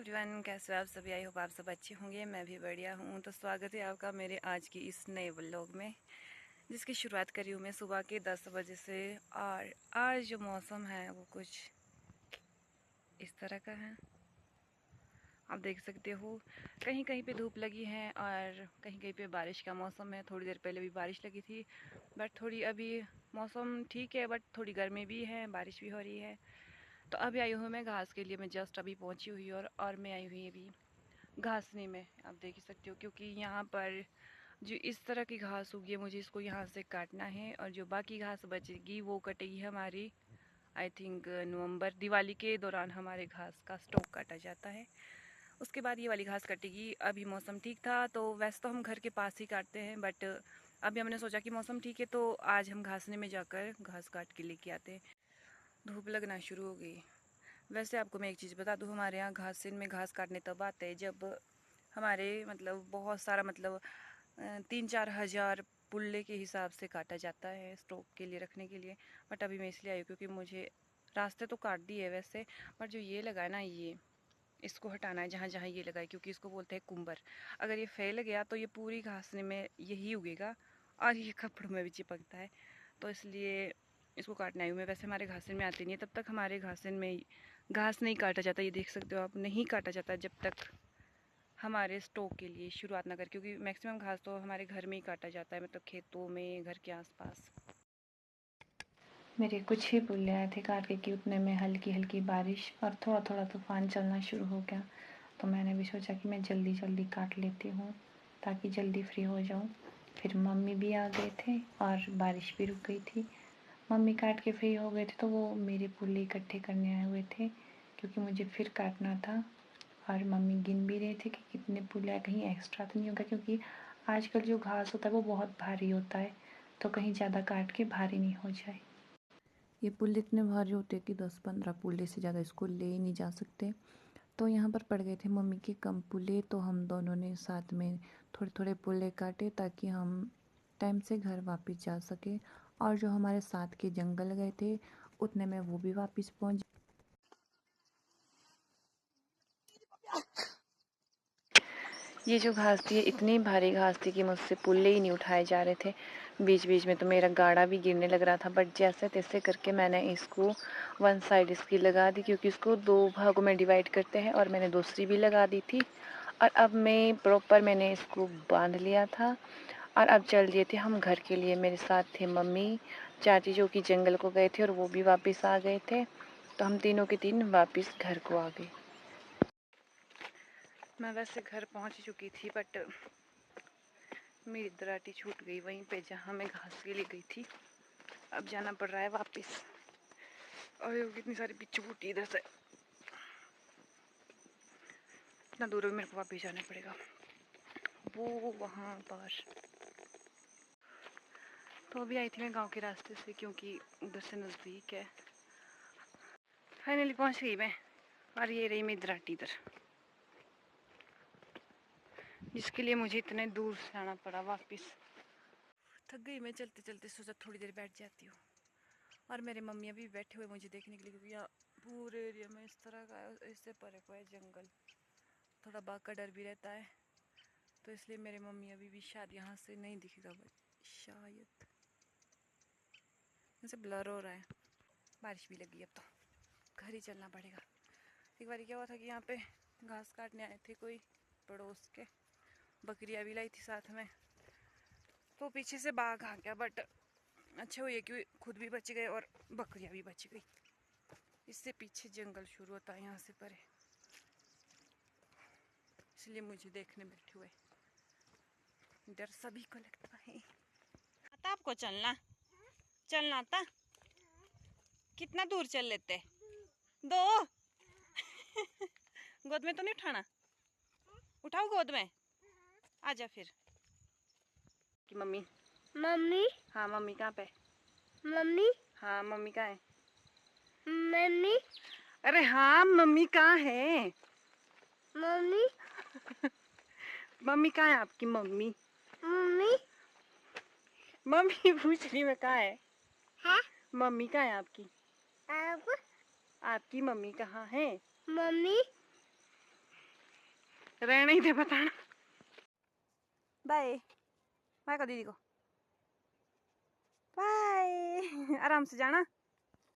Everyone, कैसे हो आप सभी। आई होप आप सब अच्छे होंगे। मैं भी बढ़िया हूँ। तो स्वागत है आपका मेरे आज की इस नए व्लॉग में, जिसकी शुरुआत करी हूँ मैं सुबह के 10 बजे से। और आज जो मौसम है वो कुछ इस तरह का है, आप देख सकते हो। कहीं कहीं पे धूप लगी है और कहीं कहीं पे बारिश का मौसम है। थोड़ी देर पहले भी बारिश लगी थी, बट थोड़ी अभी मौसम ठीक है, बट थोड़ी गर्मी भी है, बारिश भी हो रही है। तो अभी आई हूँ मैं घास के लिए। मैं जस्ट अभी पहुँची हुई और मैं आई हुई अभी घासनी में, आप देख ही सकते हो। क्योंकि यहाँ पर जो इस तरह की घास उगी है, मुझे इसको यहाँ से काटना है। और जो बाकी घास बचेगी वो कटेगी हमारी, आई थिंक नवंबर दिवाली के दौरान हमारे घास का स्टॉक काटा जाता है। उसके बाद ये वाली घास कटेगी। अभी मौसम ठीक था तो वैसे तो हम घर के पास ही काटते हैं, बट अभी हमने सोचा कि मौसम ठीक है तो आज हम घासने में जाकर घास काट के लेके आते हैं। धूप लगना शुरू हो गई। वैसे आपको मैं एक चीज़ बता दूँ, हमारे यहाँ घासिन में घास काटने तब आते हैं जब हमारे मतलब बहुत सारा मतलब 3-4 हज़ार पुल्ले के हिसाब से काटा जाता है स्टॉक के लिए रखने के लिए। बट अभी मैं इसलिए आई हूँ क्योंकि मुझे रास्ते तो काट दिए वैसे, बट जो ये लगा है ना, ये इसको हटाना है जहाँ जहाँ ये लगा है, क्योंकि इसको बोलते हैं कुंबर। अगर ये फैल गया तो ये पूरी घासने में यही उगेगा और ये कपड़ों में भी चिपकता है। तो इसलिए इसको काटना है। मैं वैसे हमारे घासन में आती नहीं है, तब तक हमारे घासन में घास नहीं काटा जाता। ये देख सकते हो आप, नहीं काटा जाता जब तक हमारे स्टॉक के लिए शुरुआत ना कर, क्योंकि मैक्सिमम घास तो हमारे घर में ही काटा जाता है, मतलब खेतों में, घर के आसपास। मेरे कुछ ही पुल्ले आए थे काट के, उतने में हल्की हल्की बारिश और थोड़ा थोड़ा तूफान चलना शुरू हो गया। तो मैंने भी सोचा कि मैं जल्दी जल्दी काट लेती हूँ ताकि जल्दी फ्री हो जाऊँ। फिर मम्मी भी आ गए थे और बारिश भी रुक गई थी। मम्मी काट के फ्री हो गए थे तो वो मेरे पुल्ले इकट्ठे करने आए हुए थे, क्योंकि मुझे फिर काटना था। और मम्मी गिन भी रहे थे कि कितने पुल्ले, कहीं एक्स्ट्रा तो नहीं होगा, क्योंकि आजकल जो घास होता है वो बहुत भारी होता है, तो कहीं ज़्यादा काट के भारी नहीं हो जाए। ये पुल्ले इतने भारी होते हैं कि 10-15 पुल्ले से ज़्यादा इसको ले ही नहीं जा सकते। तो यहाँ पर पड़ गए थे मम्मी के कम पुल्ले, तो हम दोनों ने साथ में थोड़े थोड़े पुल्ले काटे ताकि हम टाइम से घर वापस जा सके। और जो हमारे साथ के जंगल गए थे उतने में वो भी वापस पहुँच। ये जो घास थी इतनी भारी घास थी कि मुझसे पुल्ले ही नहीं उठाए जा रहे थे। बीच बीच में तो मेरा गाड़ा भी गिरने लग रहा था, बट जैसे तैसे करके मैंने इसको वन साइड इसकी लगा दी, क्योंकि इसको 2 भागों में डिवाइड करते हैं, और मैंने दूसरी भी लगा दी थी। और अब मैं प्रॉपर मैंने इसको बांध लिया था और अब चल दिए थे हम घर के लिए। मेरे साथ थे मम्मी, चाची जो कि जंगल को गए थे और वो भी वापस आ गए थे। तो हम तीनों के तीन वापस घर को आ गए। मैं वैसे घर पहुंच चुकी थी, बट मेरी दराटी छूट गई वहीं पे जहां मैं घास के लिए गई थी। अब जाना पड़ रहा है वापस। और कितनी सारी पिच्चू फूटी इधर से, इतना दूर भी मेरे को वापस जाना पड़ेगा, वो वहाँ पर। तो अभी आई थी मैं गांव के रास्ते से, क्योंकि उधर से नज़दीक है। फाइनली पहुंच गई मैं, और ये रही मेरी दराटी इधर, जिसके लिए मुझे इतने दूर से आना पड़ा वापस। थक गई मैं चलते चलते, सोचा थोड़ी देर बैठ जाती हूँ। और मेरे मम्मी अभी बैठे हुए मुझे देखने के लिए, क्योंकि यहाँ पूरे एरिया में इस तरह का इससे परे को है जंगल, थोड़ा बाघ का डर भी रहता है। तो इसलिए मेरे मम्मी अभी भी शायद यहाँ से नहीं दिखेगा, बट शायद जैसे ब्लर हो रहा है। बारिश भी लगी, अब तो घर ही चलना पड़ेगा। एक बार क्या हुआ था कि यहाँ पे घास काटने आए थे कोई पड़ोस के, बकरियाँ भी लाई थी साथ में, तो पीछे से बाघ आ गया। बट अच्छा हुआ कि खुद भी बच गए और बकरियाँ भी बच गई। इससे पीछे जंगल शुरू होता है यहाँ से परे, इसलिए मुझे देखने बैठे हुए। डर सभी को लगता है। आता आपको चलना चलना आता? कितना दूर चल लेते? 2 गोद में तो नहीं उठाना? उठाओ गोद में, आजा फिर। कि मम्मी मम्मी हाँ मम्मी कहाँ पे? मम्मी हाँ मम्मी कहाँ है? मम्मी अरे हाँ मम्मी कहाँ है? मम्मी मम्मी कहाँ है आपकी? मम्मी मम्मी मम्मी पूछ रही मैं कहाँ है? है मम्मी कहाँ है आपकी? अब आपकी मम्मी कहाँ है? मम्मी रहने ही दे बताना। बाय बाय कर दीदी को, बाय। आराम से जाना।